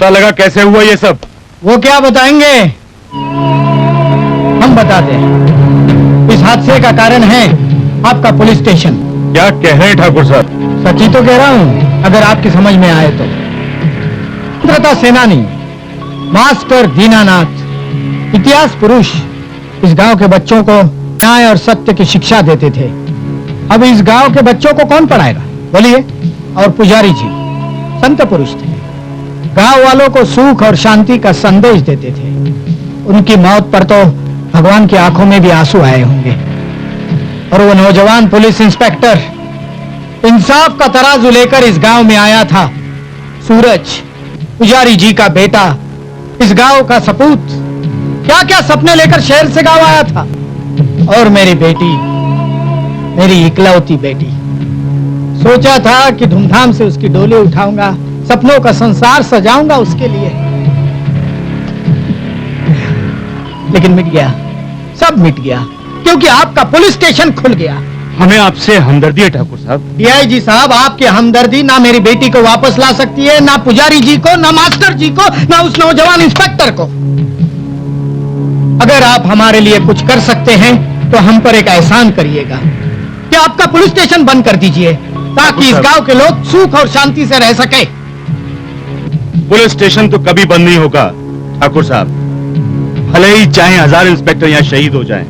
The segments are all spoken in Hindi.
पता लगा कैसे हुआ ये सब? वो क्या बताएंगे, हम बताते हैं। इस हादसे का कारण है आपका पुलिस स्टेशन। क्या कह रहे हैं ठाकुर साहब? सच ही तो कह रहा हूं, अगर आपकी समझ में आए तो। स्वतंत्रता सेनानी मास्टर दीनानाथ, इतिहास पुरुष, इस गांव के बच्चों को न्याय और सत्य की शिक्षा देते थे। अब इस गांव के बच्चों को कौन पढ़ाएगा, बोलिए? और पुजारी जी संत पुरुष थे, गांव वालों को सुख और शांति का संदेश देते थे। उनकी मौत पर तो भगवान की आंखों में भी आंसू आए होंगे। और वो नौजवान पुलिस इंस्पेक्टर इंसाफ का तराजू लेकर इस गांव में आया था। सूरज, पुजारी जी का बेटा, इस गांव का सपूत, क्या क्या सपने लेकर शहर से गांव आया था। और मेरी बेटी, मेरी इकलौती बेटी, सोचा था कि धूमधाम से उसकी डोली उठाऊंगा, सपनों का संसार सजाऊंगा उसके लिए। लेकिन मिट गया, सब मिट गया, क्योंकि आपका पुलिस स्टेशन खुल गया। हमें आपसे हमदर्दी है ठाकुर साहब। डीआईजी साहब, आपकी हमदर्दी ना मेरी बेटी को वापस ला सकती है, ना पुजारी जी को, ना मास्टर जी को, ना उस नौजवान इंस्पेक्टर को। अगर आप हमारे लिए कुछ कर सकते हैं तो हम पर एक एहसान करिएगा कि आपका पुलिस स्टेशन बंद कर दीजिए, ताकि इस गांव के लोग सुख और शांति से रह सके। पुलिस स्टेशन तो कभी बंद नहीं होगा ठाकुर साहब, भले ही चाहे 1000 इंस्पेक्टर यहाँ शहीद हो जाएं।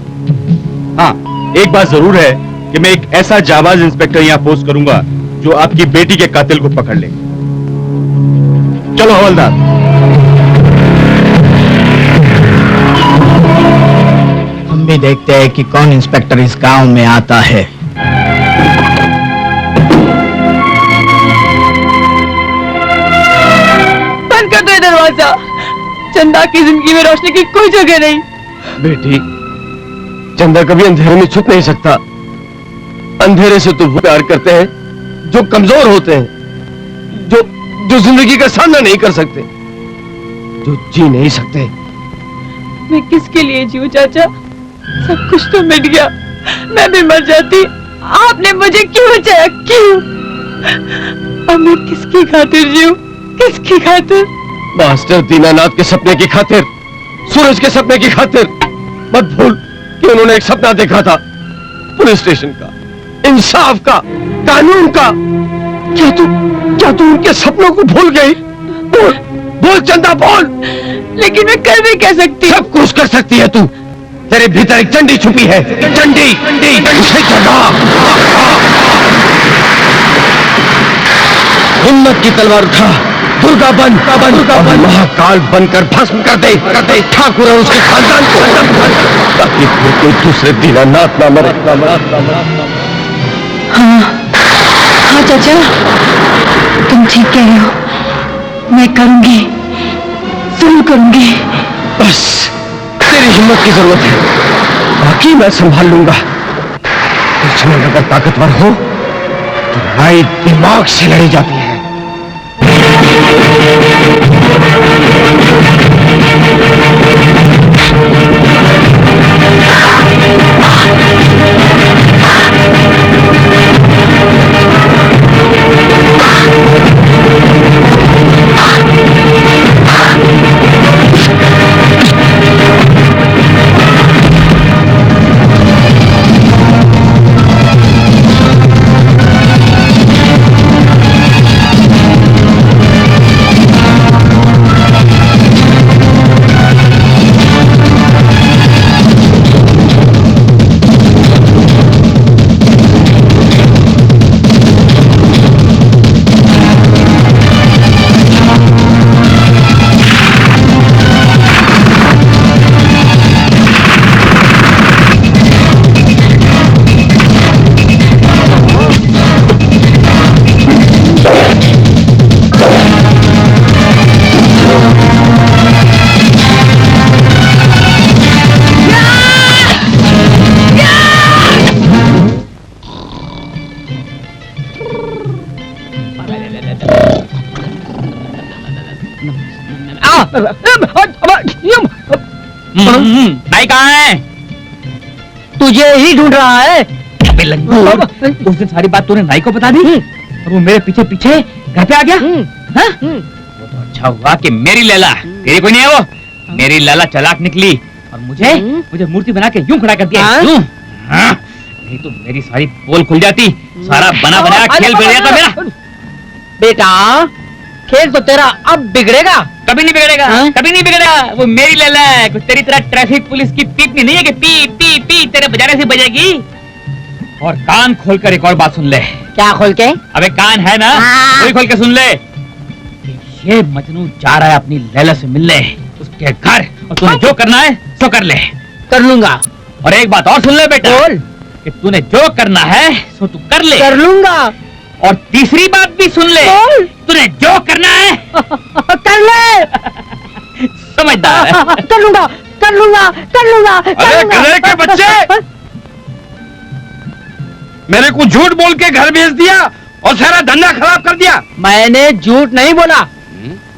हाँ, एक बात जरूर है कि मैं एक ऐसा जाबाज इंस्पेक्टर यहाँ पोस्ट करूंगा जो आपकी बेटी के कातिल को पकड़ ले। चलो हवलदार। हम भी देखते हैं कि कौन इंस्पेक्टर इस गांव में आता है। बंद कर दो दरवाजा, चंदा की जिंदगी में रोशनी की कोई जगह नहीं। बेटी, चंदा कभी अंधेरे में छुप नहीं सकता। अंधेरे से तो वो प्यार करते हैं जो कमजोर होते हैं, जो जिंदगी का सामना नहीं कर सकते, जो जी नहीं सकते। मैं किसके लिए जीऊं चाचा? सब कुछ तो मिट गया, मैं भी मर जाती। आपने मुझे क्यों बचाया, क्यों? अब मैं किसकी खातिर जीऊं, किसकी खातिर? मास्टर दीनानाथ के सपने की खातिर, सूरज के सपने की खातिर। मत भूल कि उन्होंने एक सपना देखा था, पुलिस स्टेशन का, इंसाफ का, कानून का। क्या तू उनके सपनों को भूल गई? बोल, बोल चंदा, बोल। लेकिन मैं कर भी कह सकती। सब कुछ कर सकती है तू। तेरे भीतर एक चंडी छुपी है, चंडी, उसे जगा। हिम्मत की तलवार उठा, दुर्गा बन, महाकाल बनकर भस्म कर दे ठाकुर और उसके खानदान को, ताकि फिर कोई दूसरे दीनानाथ ना मरे। हाँ चाचा, तुम ठीक कह रहे हो, मैं करूंगी, जरूर करूंगी। बस तेरी हिम्मत की जरूरत है, बाकी मैं संभाल लूंगा। दुश्मन अगर ताकतवर हो तो लड़ाई दिमाग से लड़ी जाती है। भाई कहाँ है? तुझे ही ढूंढ रहा है। उस दिन सारी बात तूने नाई को बता दी और वो मेरे पीछे पीछे घर पे आ गया। हाँ? वो तो अच्छा हुआ कि मेरी लैला, तेरी कोई नहीं है वो, मेरी लैला चालाक निकली और मुझे मूर्ति बना के यूं खड़ा कर दिया। यूं। हाँ, नहीं तो मेरी सारी पोल खुल जाती, सारा बना बनाया खेल बिगड़ जाता मेरा। बेटा खेल तो तेरा अब बिगड़ेगा। कभी नहीं बिगड़ेगा, कभी नहीं बिगड़ेगा। वो मेरी लैला है, कुछ तेरी तरह ट्रैफिक पुलिस की पीपनी नहीं है कि पी पी पी तेरे बजाने से बजेगी। और कान खोलकर एक और बात सुन ले। क्या खोल के? अबे कान है ना, वही खोल के सुन ले। ये मजनू जा रहा है अपनी लैला से मिलने उसके घर, और तूने जो करना है सो कर ले। कर लूंगा। और एक बात और सुन ले बेटा, बोल। कि तूने जो करना है सो तू कर ले। कर लूंगा। और तीसरी बात भी सुन ले, बोल। तूने जो करना है कर ले। समझदार है। कर लूंगा, कर लूंगा, कर लूंगा। अरे गधे के बच्चे, मेरे को झूठ बोल के घर भेज दिया और सारा धंधा खराब कर दिया। मैंने झूठ नहीं बोला।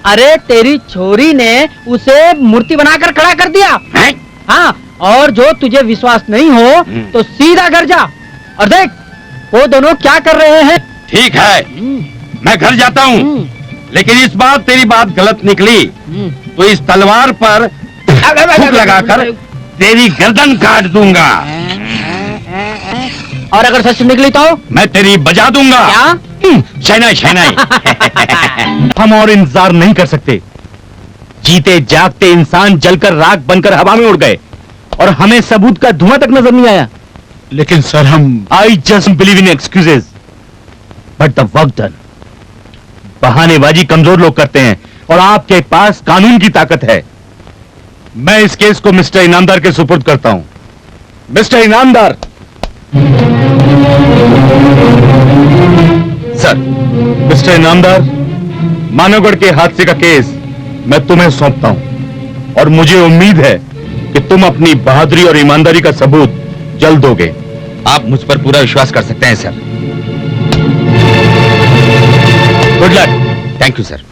अरे तेरी छोरी ने उसे मूर्ति बनाकर खड़ा कर दिया हैं? हाँ, और जो तुझे विश्वास नहीं हो तो सीधा घर जा और देख वो दोनों क्या कर रहे हैं। ठीक है, मैं घर जाता हूँ, लेकिन इस बार तेरी बात गलत निकली तो इस तलवार पर हुक लगाकर तेरी गर्दन काट दूंगा। और अगर सच निकली तो मैं तेरी बजा दूंगा। क्या? शहनाई शहनाई। हम और इंतजार नहीं कर सकते। जीते जागते इंसान जलकर राख बनकर हवा में उड़ गए और हमें सबूत का धुआं तक नजर नहीं आया। लेकिन सर हम I just believe in excuses but the work done. बहानेबाजी कमजोर लोग करते हैं और आपके पास कानून की ताकत है। मैं इस केस को मिस्टर इनामदार के सुपुर्द करता हूं। Mr Inamdar. Sir, Mr Inamdar, Manavgarh के हादसे का केस मैं तुम्हें सौंपता हूं और मुझे उम्मीद है कि तुम अपनी बहादुरी और ईमानदारी का सबूत जल्द दोगे। आप मुझ पर पूरा विश्वास कर सकते हैं sir. Good luck. Thank you sir.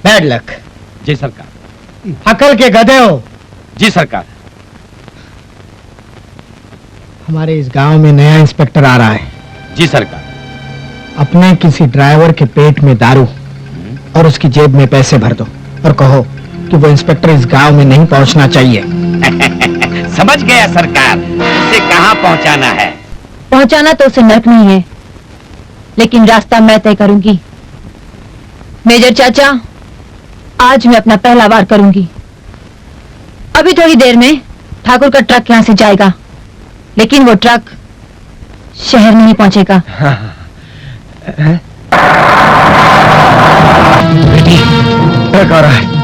Bad luck. जी सरकार। अकल के गधे हो। जी सरकार। हमारे इस गांव में नया इंस्पेक्टर आ रहा है। जी सरकार। अपने किसी ड्राइवर के पेट में दारू और उसकी जेब में पैसे भर दो और कहो कि वो इंस्पेक्टर इस गांव में नहीं पहुंचना चाहिए। समझ गया सरकार, उसे कहाँ पहुँचाना है? पहुंचाना तो उसे नर्क नहीं है, लेकिन रास्ता मैं तय करूंगी। मेजर चाचा, आज मैं अपना पहला वार करूंगी। अभी थोड़ी देर में ठाकुर का ट्रक यहाँ से जाएगा, लेकिन वो ट्रक शहर में नहीं पहुंचेगा। बेटी, ट्रक आ रहा है।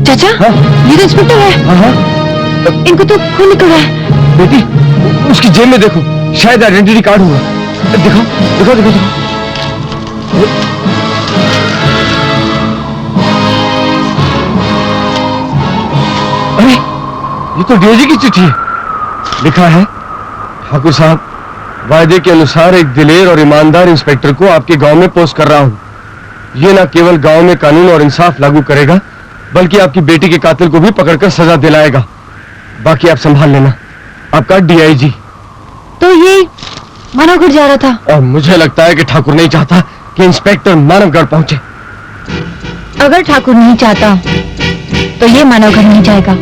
चाचा, ये तो इंस्पेक्टर है। इनको तो खून निकल रहा है। बेटी, उसकी जेब में देखो, शायद आइडेंटिटी कार्ड होगा। दिखाओ दिखाओ दिखाओ दिखाओ। अरे ये तो डीआईजी की चिट्ठी है। लिखा है, ठाकुर साहब, वायदे के अनुसार एक दिलेर और ईमानदार इंस्पेक्टर को आपके गांव में पोस्ट कर रहा हूं। ये न केवल गांव में कानून और इंसाफ लागू करेगा, बल्कि आपकी बेटी के कातिल को भी पकड़कर सजा दिलाएगा। बाकी आप संभाल लेना। आपका डीआईजी। तो ये मानवगढ़ जा रहा था। और मुझे लगता है कि ठाकुर नहीं चाहता कि इंस्पेक्टर मानवगढ़ पहुंचे। अगर ठाकुर नहीं चाहता तो ये मानवगढ़ नहीं जाएगा।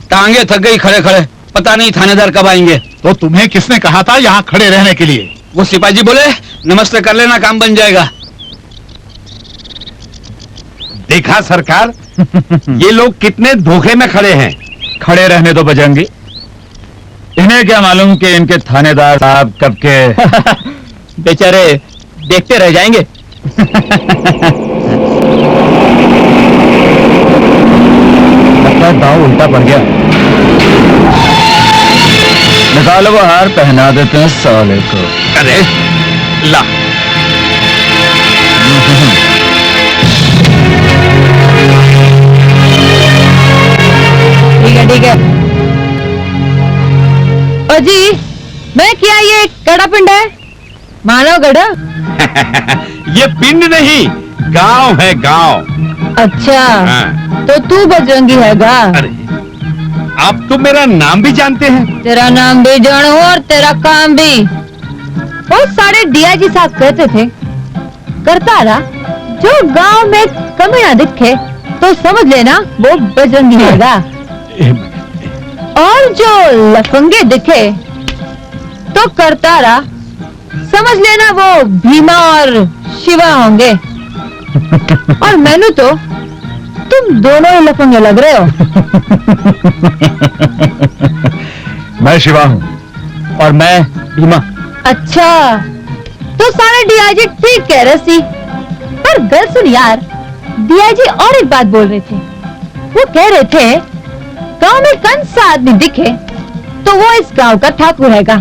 टांगे थक गई खड़े खड़े, पता नहीं थानेदार कब आएंगे। तो तुम्हें किसने कहा था यहाँ खड़े रहने के लिए? वो सिपाही जी बोले नमस्ते कर लेना, काम बन जाएगा। देखा सरकार, ये लोग कितने धोखे में खड़े हैं। खड़े रहने दो बजरंगी। इन्हें क्या मालूम कि इनके थानेदार साहब कब के बेचारे देखते रह जाएंगे। लगता है दांव उल्टा पड़ गया। निकालो वो हार, पहना देते हैं साले को। अरे ला, ठीक है। ओ जी, मैं क्या ये गड़ा पिंड है? मानव गड़ा? ये पिंड नहीं, गांव है गांव। अच्छा, हाँ। तो तू बजरंगी हैगा? अरे आप तो मेरा नाम भी जानते हैं। तेरा नाम भी जानू और तेरा काम भी। बहुत सारे डीआईजी साहब कहते थे, करतारा जो गांव में कमी ना दिखे तो समझ लेना वो बजरंगी हैगा, और जो लफंगे दिखे तो करतारा समझ लेना वो भीमा और शिवा होंगे। और मैनू तो तुम दोनों ही लफंगे लग रहे हो। मैं शिवा हूँ और मैं भीमा। अच्छा, तो सारे डीआईजी ठीक कह रहे सी, पर गल सुन यार, डीआईजी और एक बात बोल रहे थे। वो कह रहे थे गांव में कंस सा आदमी दिखे तो वो इस गांव का ठाकुर हैगा।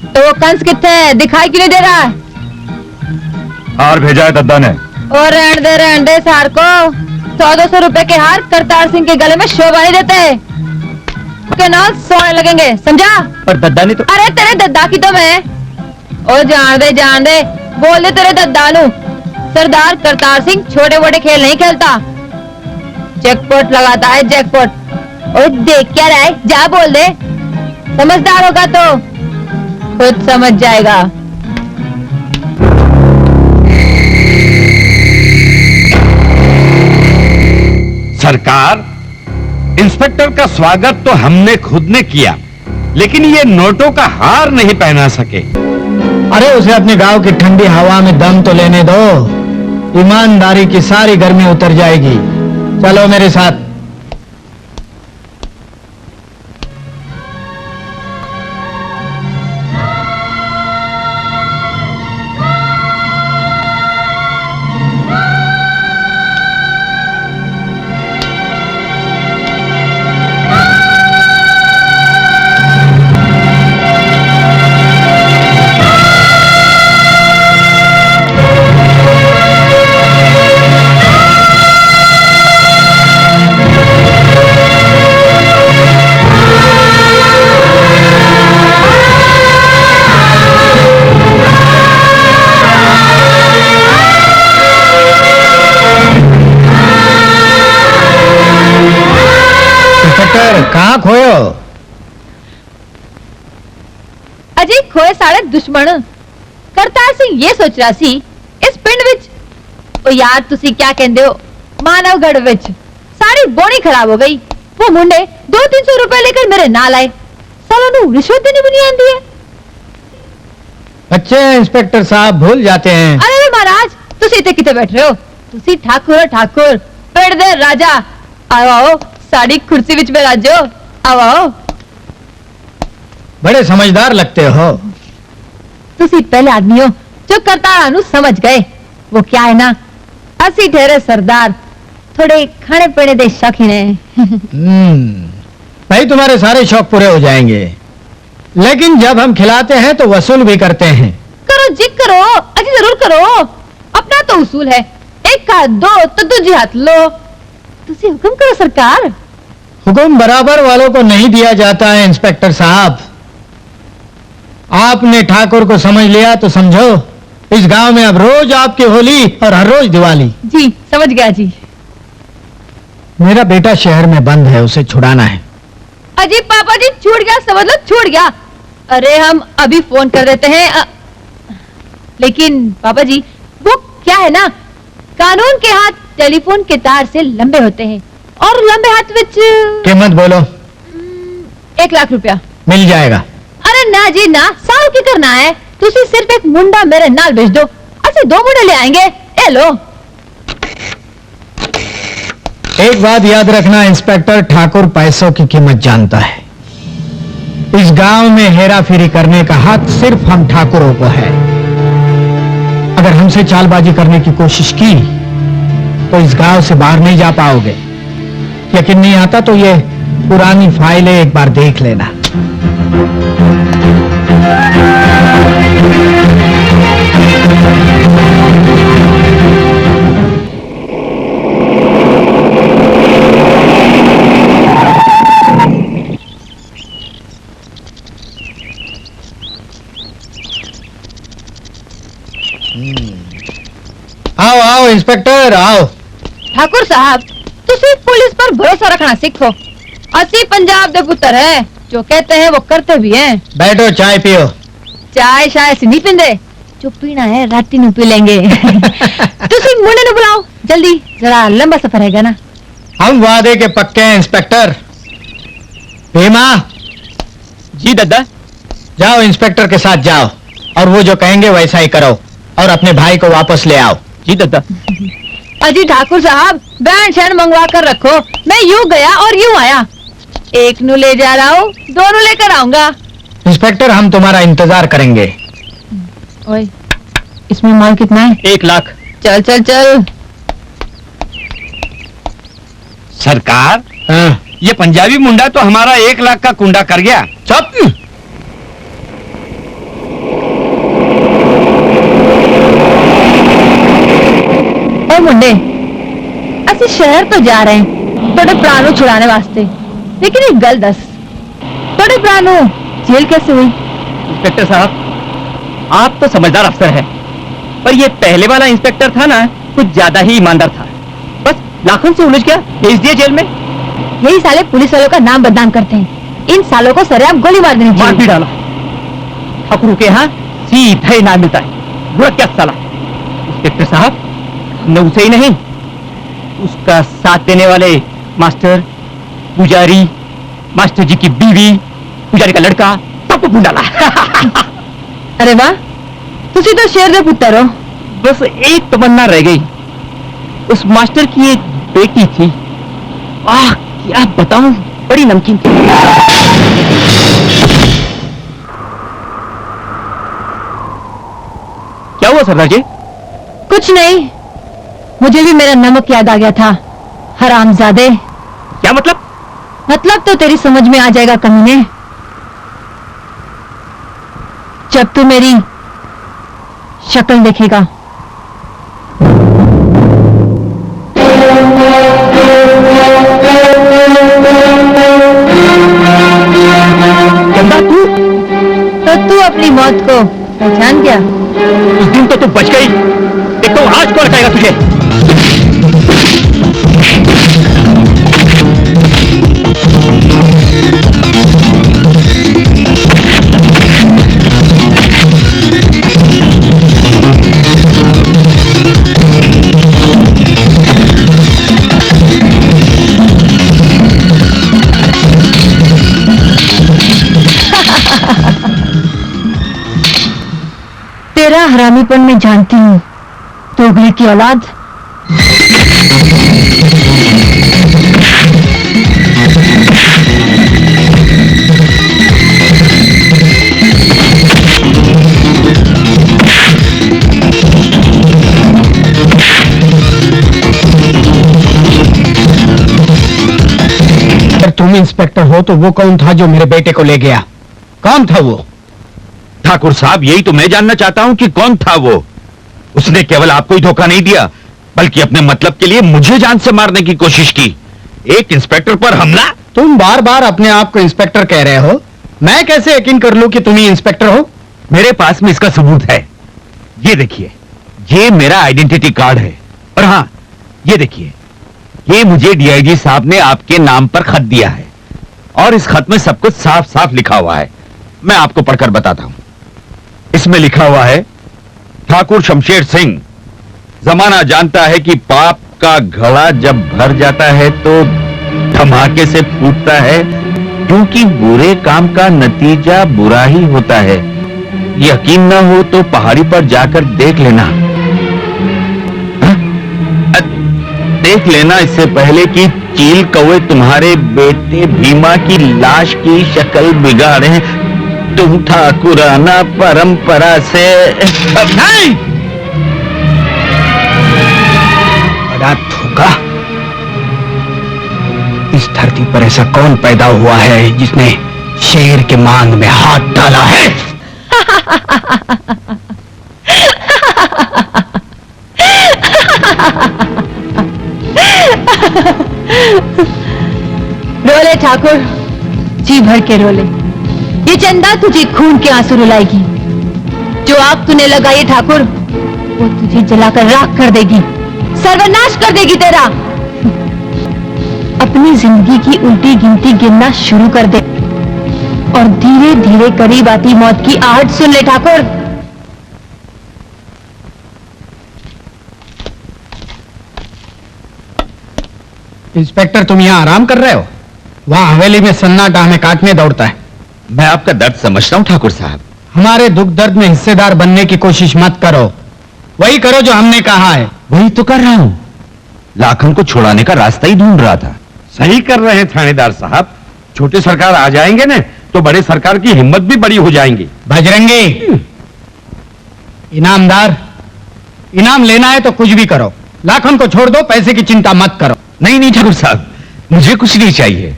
तो वो कंस कितने है, दिखाई क्यों नहीं दे रहा है? हार भेजा है दद्दा ने। और रहने दे सार को। 100-200 रुपए के हार करतार सिंह के गले में शोभा नहीं देते, के नाल सोने लगेंगे, समझा? पर दद्दा ने तो। अरे तेरे दद्दा की तो मैं। ओ जान दे, बोल दे तेरे दद्दा नु। सरदार करतार सिंह छोटे मोटे खेल नहीं खेलता, जैकपॉट लगाता है, जैकपॉट। और देख क्या रहा है, जा बोल दे। समझदार होगा तो खुद समझ जाएगा। सरकार, इंस्पेक्टर का स्वागत तो हमने खुद ने किया, लेकिन ये नोटों का हार नहीं पहना सके। अरे उसे अपने गांव की ठंडी हवा में दम तो लेने दो, ईमानदारी की सारी गर्मी उतर जाएगी। चलो मेरे साथ। कहाँ खोयो? अजी खोए सारे दुश्मन। करतार सिंह ये सोच रहा सी इस पिंड विच, ओ यार तुसी क्या कहंदे हो, मानवगढ़ विच सारी बोनी खराब हो गई। वो मुंडे 200-300 रुपए लेकर मेरे नाल आए, सालों नु रिश्वत देनी भी नहीं आंदी है। अच्छे इंस्पेक्टर साहब भूल जाते हैं। अरे महाराज, तुसी इतने कितने बैठ रहे हो? तुसी ठाकुर हो ठाकुर, पेड़ दे राजा। आओ आओ, साड़ी कुर्सी विच बैराजो, आओ आओ। बड़े समझदार लगते हो। तुसी पहले आदमी हो जो करतारा नु समझ गए। वो क्या है ना, असी ठहरे सरदार थोड़े खाने पीने दे शौकीन है। भाई तुम्हारे सारे शौक पूरे हो जाएंगे, लेकिन जब हम खिलाते हैं तो वसूल भी करते हैं। करो जी करो, अजी जरूर करो। अपना तो उसूल है, एक का दो तो दूजी हाथ लो। तुसी हुक्म करो सरकार। हुक्म बराबर वालों को नहीं दिया जाता है इंस्पेक्टर साहब। आपने ठाकुर को समझ लिया तो समझो इस गांव में अब रोज आपकी होली और हर रोज दिवाली। जी समझ गया जी। मेरा बेटा शहर में बंद है, उसे छुड़ाना है। अजी पापा जी छूट गया, समझ लो छूट गया। अरे हम अभी फोन कर देते हैं। लेकिन पापा जी वो क्या है ना, कानून के हाथ टेलीफोन के तार से लंबे होते हैं और लंबे हाथ विच कीमत बोलो। 1 लाख रुपया मिल जाएगा। अरे ना जी ना, साल की करना है। तुसी सिर्फ एक मुंडा मेरे नाल भेज दो, ऐसे 2 मुंडे ले आएंगे। ए लो। एक बात याद रखना इंस्पेक्टर, ठाकुर पैसों की कीमत जानता है। इस गांव में हेरा फेरी करने का हक सिर्फ हम ठाकुरों को है। अगर हमसे चालबाजी करने की कोशिश की तो इस गांव से बाहर नहीं जा पाओगे। यकीन नहीं आता तो ये पुरानी फाइलें एक बार देख लेना। आओ आओ इंस्पेक्टर आओ। ठाकुर साहब तुसी पुलिस पर भरोसा रखना सीखो। असी पंजाब दे पुत्र है, जो कहते हैं वो करते भी हैं। बैठो चाय पियो। चाय शाय से नहीं पींदे, जो पीना है राती नु पी लेंगे। तुसी मुंडे नु बुलाओ जल्दी, जरा लंबा सफर हैगा ना। हम वादे के पक्के हैं इंस्पेक्टर। भीमा जी दादा। जाओ इंस्पेक्टर के साथ जाओ और वो जो कहेंगे वैसा ही करो और अपने भाई को वापस ले आओ। जी दादा। अजी ठाकुर साहब बैंड शैंड मंगवा कर रखो, मैं यूं गया और यूं आया। एक नु ले जा रहा हूँ, दोनों लेकर आऊंगा। इंस्पेक्टर हम तुम्हारा इंतजार करेंगे। ओए, इसमें माल कितना है? 1 लाख। चल चल चल। सरकार, हाँ। ये पंजाबी मुंडा तो हमारा 1 लाख का कुंडा कर गया। चुप। ओ मुंडे, असि शहर तो जा रहे हैं थोड़े प्राणों छुड़ाने वास्ते, लेकिन एक गल दस, थोड़े प्राणों जेल कैसे हुई? इंस्पेक्टर साहब, आप तो समझदार अफसर हैं, पर ये पहले वाला इंस्पेक्टर था ना, कुछ ज्यादा ही ईमानदार था। बस लाखों से उलझ गया, भेज दिया जेल में। यही साले पुलिस वालों का नाम बदनाम करते हैं। इन सालों को सरेआम गोली मार देनी मार भी चाहिए। डाला। ठाकुरों के यहाँ सीधा इनाम मिलता है। बुरा क्या साला। इंस्पेक्टर साहब, हमने उसे ही नहीं, उसका साथ देने वाले मास्टर, पुजारी, मास्टर जी की बीवी, पुजारी का लड़का, सबको भून डाला। अरे वाह, तुसी तो शेर दे पुत्र हो। बस एक तमन्ना रह गई। उस मास्टर की एक बेटी थी, आह क्या बताऊं, बड़ी नमकीन थी। क्या हुआ सरदार जी? कुछ नहीं, मुझे भी मेरा नमक याद आ गया था। हरामजादे। क्या मतलब? मतलब तो तेरी समझ में आ जाएगा कमीने, जब तू मेरी शक्ल देखेगा। गंदा तू? तो तू अपनी मौत को पहचान गया? उस दिन तो तू बच गई, देखो आज कौन हटाएगा तुझे। तेरा हरामीपन मैं जानती हूँ, दोगले की औलाद। अगर तुम इंस्पेक्टर हो तो वो कौन था जो मेरे बेटे को ले गया? कौन था वो? ठाकुर साहब, यही तो मैं जानना चाहता हूं कि कौन था वो। उसने केवल आपको ही धोखा नहीं दिया, बल्कि अपने मतलब के लिए मुझे जान से मारने की कोशिश की। एक इंस्पेक्टर पर हमला। तुम बार बार अपने आप को इंस्पेक्टर कह रहे हो, मैं कैसे यकीन कर लूं कि तुम ही इंस्पेक्टर हो? मेरे पास में इसका सबूत है। ये देखिए, ये मेरा आइडेंटिटी कार्ड है। और हाँ, ये देखिए, ये मुझे डीआईजी साहब ने आपके नाम पर खत दिया है और इस खत में सब कुछ साफ साफ लिखा हुआ है। मैं आपको पढ़कर बताता हूं। इसमें लिखा हुआ है, ठाकुर शमशेर सिंह, जमाना जानता है कि पाप का घड़ा जब भर जाता है तो धमाके से फूटता है, क्योंकि बुरे काम का नतीजा बुरा ही होता है। यकीन न हो तो पहाड़ी पर जाकर देख लेना। हाँ? देख लेना इससे पहले कि चील कौवे तुम्हारे बेटे भीमा की लाश की शक्ल बिगाड़े। तुम ठाकुराना परंपरा से नहीं। बड़ा धोखा। इस धरती पर ऐसा कौन पैदा हुआ है जिसने शेर के मांग में हाथ डाला है? रोले ठाकुर, जी भर के रोले। ये चंदा तुझे खून के आंसू रुलाएगी। जो आग तूने लगाई है ठाकुर, वो तुझे जलाकर राख कर देगी, सर्वनाश कर देगी तेरा। अपनी जिंदगी की उल्टी गिनती गिनना शुरू कर दे और धीरे धीरे करीब आती मौत की आहट सुन ले ठाकुर। इंस्पेक्टर, तुम यहाँ आराम कर रहे हो? वहाँ हवेली में सन्नाटा हमें काटने दौड़ता है। मैं आपका दर्द समझता हूँ ठाकुर साहब। हमारे दुख दर्द में हिस्सेदार बनने की कोशिश मत करो। वही करो जो हमने कहा है। वही तो कर रहा हूँ। लाखन को छुड़ाने का रास्ता ही ढूंढ रहा था। सही कर रहे हैं थानेदार साहब। छोटे सरकार आ जाएंगे ना तो बड़े सरकार की हिम्मत भी बड़ी हो जाएंगी। बजरंगी, इनामदार, इनाम लेना है तो कुछ भी करो। लाखन को छोड़ दो, पैसे की चिंता मत करो। नहीं नहीं ठाकुर साहब, मुझे कुछ नहीं चाहिए।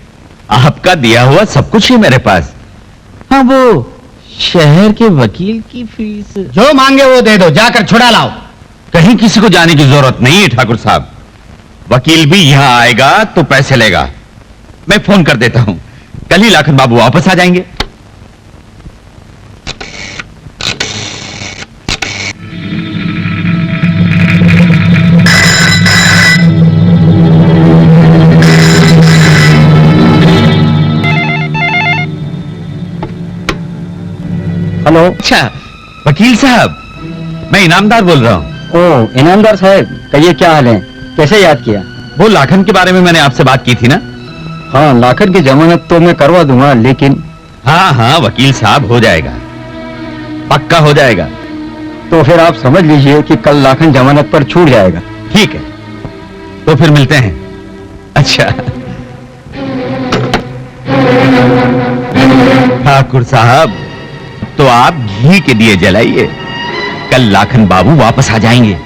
आपका दिया हुआ सब कुछ है मेरे पास। हाँ, वो शहर के वकील की फीस जो मांगे वो दे दो, जाकर छुड़ा लाओ। कहीं किसी को जाने की जरूरत नहीं है ठाकुर साहब। वकील भी यहां आएगा तो पैसे लेगा। मैं फोन कर देता हूं, कल ही लाखन बाबू वापस आ जाएंगे। हेलो। अच्छा वकील साहब, मैं इनामदार बोल रहा हूं। ओ इनामदार साहब, कहिए क्या हाल है? कैसे याद किया? वो लाखन के बारे में मैंने आपसे बात की थी ना? हाँ, लाखन की जमानत तो मैं करवा दूंगा, लेकिन हाँ हाँ वकील साहब, हो जाएगा, पक्का हो जाएगा। तो फिर आप समझ लीजिए कि कल लाखन जमानत पर छूट जाएगा। ठीक है, तो फिर मिलते हैं। अच्छा ठाकुर साहब, तो आप घी के दिए जलाइए, कल लाखन बाबू वापस आ जाएंगे।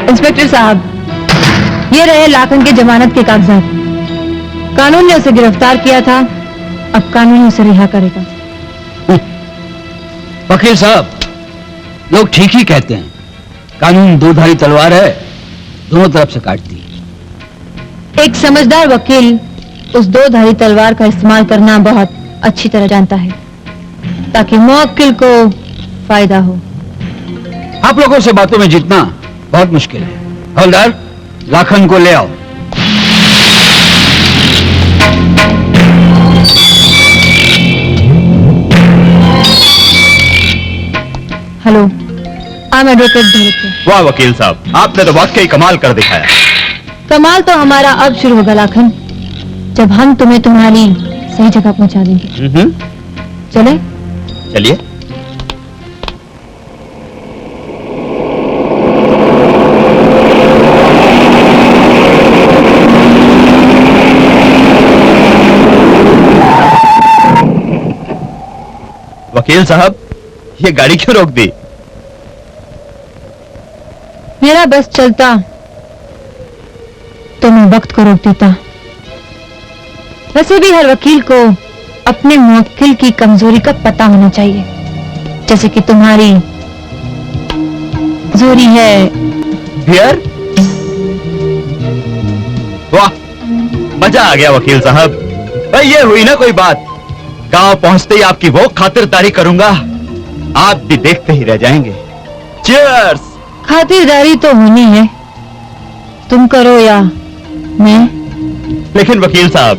इंस्पेक्टर साहब, ये रहे लाखन के जमानत के कागजात। कानून ने उसे गिरफ्तार किया था, अब कानून उसे रिहा करेगा। वकील साहब, लोग ठीक ही कहते हैं, कानून दो-धारी तलवार है, दोनों तरफ से काटती है। एक समझदार वकील उस दो-धारी तलवार का इस्तेमाल करना बहुत अच्छी तरह जानता है, ताकि मुवक्किल को फायदा हो। आप लोगों से बातों में जीतना बहुत मुश्किल है। हवलदार, लाखन को ले आओ। हेलो, आई एम एडवोकेट धीरज। वाह वकील साहब, आपने तो वाकई कमाल कर दिखाया। कमाल तो हमारा अब शुरू होगा लाखन, जब हम तुम्हें तुम्हारी सही जगह पहुंचा देंगे। चले? चलिए। वकील साहब, ये गाड़ी क्यों रोक दी? मेरा बस चलता तो मैं वक्त को रोक देता। वैसे भी हर वकील को अपने मुवक्किल की कमजोरी का पता होना चाहिए, जैसे कि तुम्हारी कमजोरी है बियर। वाह, मजा आ गया वकील साहब। भाई ये हुई ना कोई बात, गांव पहुंचते ही आपकी वो खातिरदारी करूंगा, आप भी देखते ही रह जाएंगे। चीयर्स। खातिरदारी तो होनी है, तुम करो या मैं। लेकिन वकील साहब,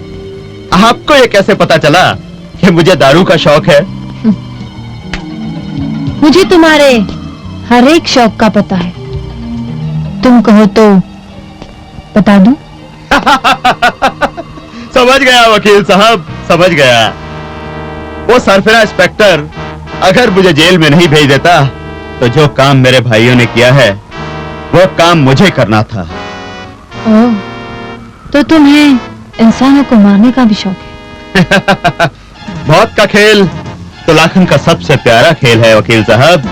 आपको ये कैसे पता चला कि मुझे दारू का शौक है? मुझे तुम्हारे हर एक शौक का पता है, तुम कहो तो बता दूं? समझ गया वकील साहब, समझ गया। वो सरफिरा इंस्पेक्टर अगर मुझे जेल में नहीं भेज देता तो जो काम मेरे भाइयों ने किया है वो काम मुझे करना था। ओह, तो तुम्हें इंसानों को मारने का भी शौक है? मौत का खेल तो लाखन का सबसे प्यारा खेल है वकील साहब,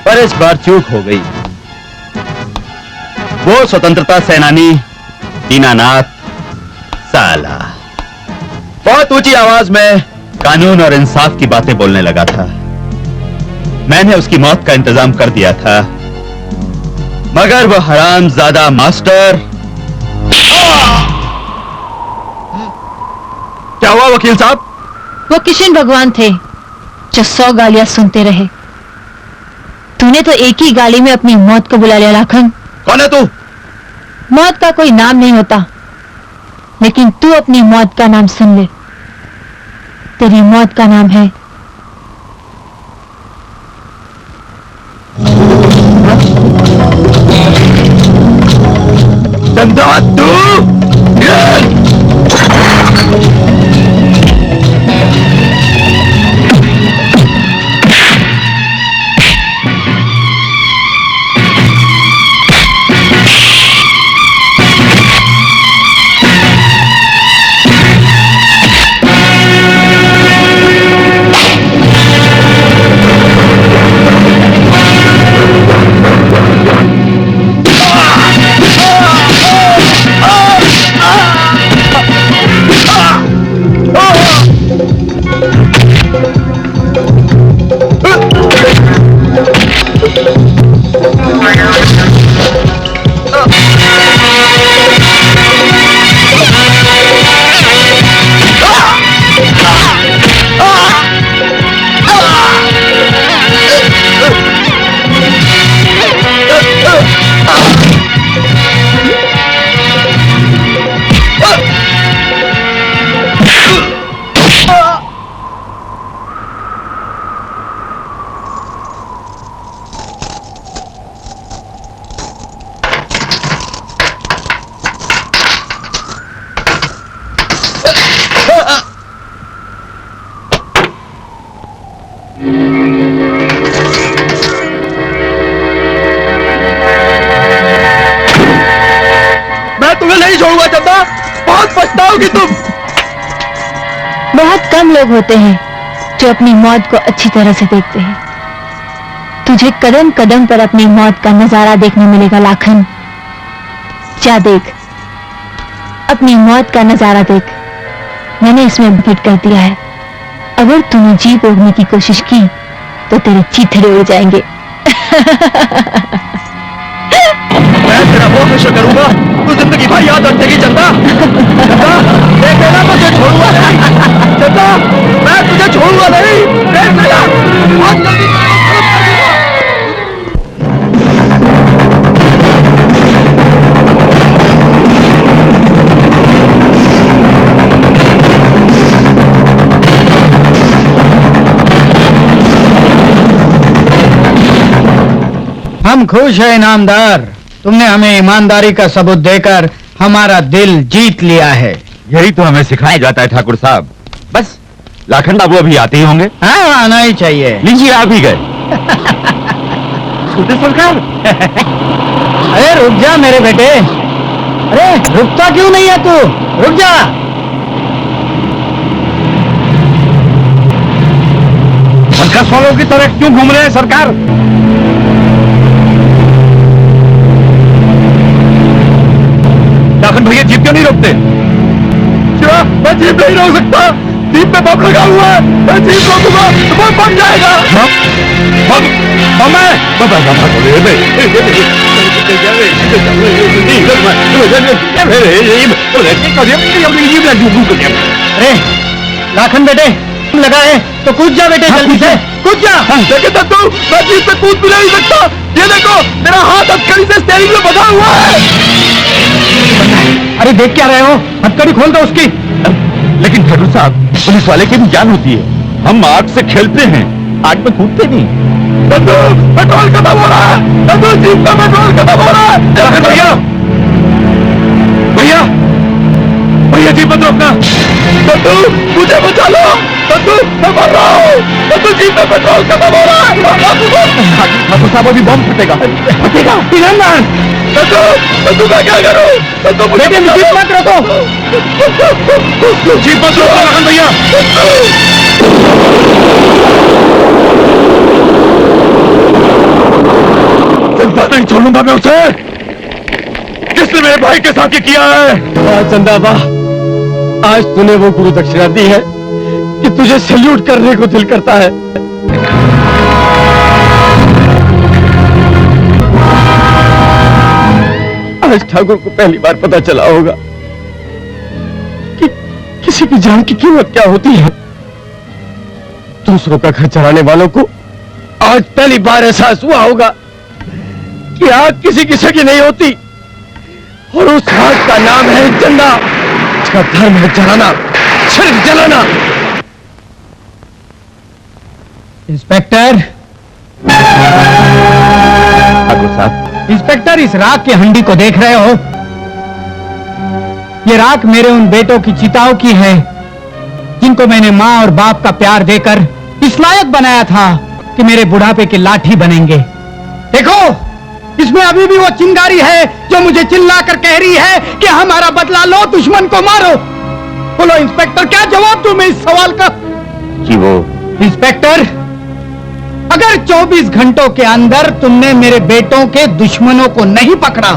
पर इस बार चूक हो गई। वो स्वतंत्रता सेनानी दीनानाथ साला बहुत ऊंची आवाज में कानून और इंसाफ की बातें बोलने लगा था। मैंने उसकी मौत का इंतजाम कर दिया था, मगर वो हरामजादा मास्टर। क्या हुआ वकील साहब? वो किशन भगवान थे जो 100 गालियां सुनते रहे। तूने तो एक ही गाली में अपनी मौत को बुला लिया लाखन। कौन है तू? मौत का कोई नाम नहीं होता, लेकिन तू अपनी मौत का नाम सुन ले। तेरी मौत का नाम है चंदा तू। छोड़ूंगा चंदा, बहुत पछताओगी तुम। बहुत कम लोग होते हैं जो अपनी मौत को अच्छी तरह से देखते हैं। तुझे कदम कदम पर अपनी मौत का नजारा देखने मिलेगा लाखन। जा देख, अपनी मौत का नजारा देख। मैंने इसमें फिट कर दिया है। अगर तूने जीप उड़ने की कोशिश की तो तेरे चीथड़े उड़ जाएंगे। मैं तेरा वो हमेशा करूंगा, तू जिंदगी भर याद रखेगी चंदा। चंदा देख लेना, तुझे छोड़ूंगा नहीं। चंदा मैं तुझे छोड़ूंगा नहीं, देख लेना। बहुत जल्दी खत्म कर दूंगा। हम खुश हैं इनामदार, तुमने हमें ईमानदारी का सबूत देकर हमारा दिल जीत लिया है। यही तो हमें सिखाया जाता है ठाकुर साहब। बस लाखन बाबू अभी आते ही होंगे। हाँ, आना ही चाहिए। लीजिए आ भी गए। सरकार। अरे रुक जा मेरे बेटे। अरे रुकता क्यों नहीं है तू? रुक जा। सर्कस वालों की तरह क्यों घूम रहे हैं सरकार? लाखन भैया जीप क्यों नहीं रोकते? क्या मैं जीप नहीं रोक सकता? जीप पे बम लगा हुआ है, मैं जीप रोकूंगा तो बम बन जाएगा। बम बम अरे लाखन बेटे लगा है तो कूद जा बेटे, जल्दी से कूद जा। लेकिन दद्दू मैं जीप पे कूद भी नहीं सकता। ये देखो मेरा हाथ हथकड़ी से स्टीयरिंग में बंधा हुआ है। अरे देख क्या रहे हो? हथकड़ी खोल दो उसकी। लेकिन ठाकुर साहब, पुलिस वाले की भी जान होती है। हम आग से खेलते हैं, आग में कूदते नहीं। दद्दू पेट्रोल खत्म हो रहा है। दद्दू जीप का पेट्रोल खत्म हो रहा है। भैया भैया भैया जीप मत रोकना। दद्दू मुझे बचा लो। दद्दू मैं मर रहा हूँ। दद्दू जीप में पेट्रोल खत्म हो रहा है। ठाकुर साहब अभी बम फटेगा। फटेगा ईमानदार। दद्दू मैं क्या करूं? दद्दू मुझे जीप मत रोको। जीप मत रोको भैया। जिंदा नहीं छोड़ूंगा मैं उसे। किसने मेरे भाई के साथ ये किया है? चंदाबा, आज तूने वो गुरु दक्षिणा दी है कि तुझे सैल्यूट करने को दिल करता है। आज ठाकुर को पहली बार पता चला होगा कि किसी की जान की कीमत क्या होती है। दूसरों का घर चलाने वालों को आज पहली बार एहसास हुआ होगा कि आग किसी की सगी नहीं होती, और उस आग का नाम है चंदा। इसका धर्म है जलाना, सिर्फ जलाना। इंस्पेक्टर, ठाकुर साहब, इंस्पेक्टर, इस राख की हंडी को देख रहे हो? ये राख मेरे उन बेटों की चिताओं की है जिनको मैंने माँ और बाप का प्यार देकर इस लायक बनाया था कि मेरे बुढ़ापे की लाठी बनेंगे। देखो, इसमें अभी भी वो चिंगारी है जो मुझे चिल्लाकर कह रही है कि हमारा बदला लो, दुश्मन को मारो। बोलो इंस्पेक्टर, क्या जवाब दूं मैं इस सवाल का? कि वो इंस्पेक्टर, अगर 24 घंटों के अंदर तुमने मेरे बेटों के दुश्मनों को नहीं पकड़ा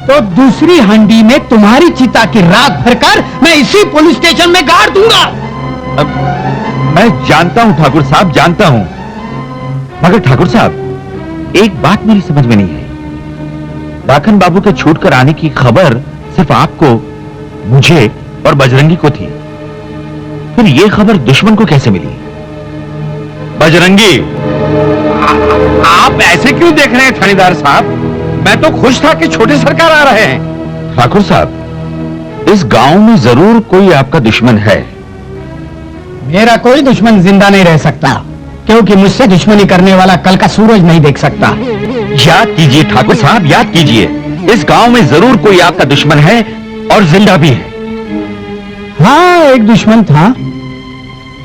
तो दूसरी हंडी में तुम्हारी चिता की राख भरकर मैं इसी पुलिस स्टेशन में गाड़ दूंगा। मैं जानता हूं ठाकुर साहब, जानता हूं, मगर ठाकुर साहब, एक बात मेरी समझ में नहीं है। राखन बाबू के छूट कर आने की खबर सिर्फ आपको, मुझे और बजरंगी को थी, फिर ये खबर दुश्मन को कैसे मिली? बजरंगी, आप ऐसे क्यों देख रहे हैं थानेदार साहब? मैं तो खुश था कि छोटे सरकार आ रहे हैं। ठाकुर साहब, इस गांव में जरूर कोई आपका दुश्मन है। मेरा कोई दुश्मन जिंदा नहीं रह सकता, क्योंकि मुझसे दुश्मनी करने वाला कल का सूरज नहीं देख सकता। याद कीजिए ठाकुर साहब, याद कीजिए, इस गांव में जरूर कोई आपका दुश्मन है और जिंदा भी है। हाँ, एक दुश्मन था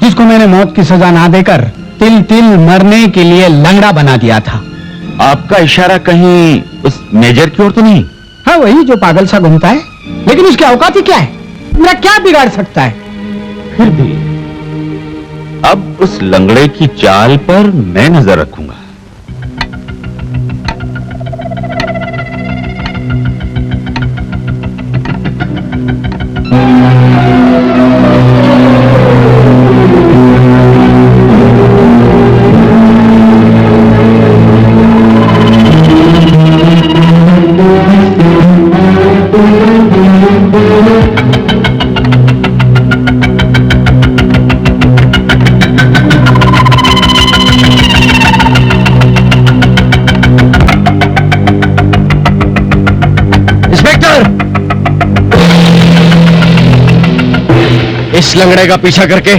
जिसको मैंने मौत की सजा ना देकर तिल तिल मरने के लिए लंगड़ा बना दिया था। आपका इशारा कहीं उस मेजर की ओर तो नहीं? हाँ, वही जो पागल सा घूमता है, लेकिन उसकी औकात ही क्या है? मेरा क्या बिगाड़ सकता है? फिर भी अब उस लंगड़े की चाल पर मैं नजर रखूंगा। इस लंगड़े का पीछा करके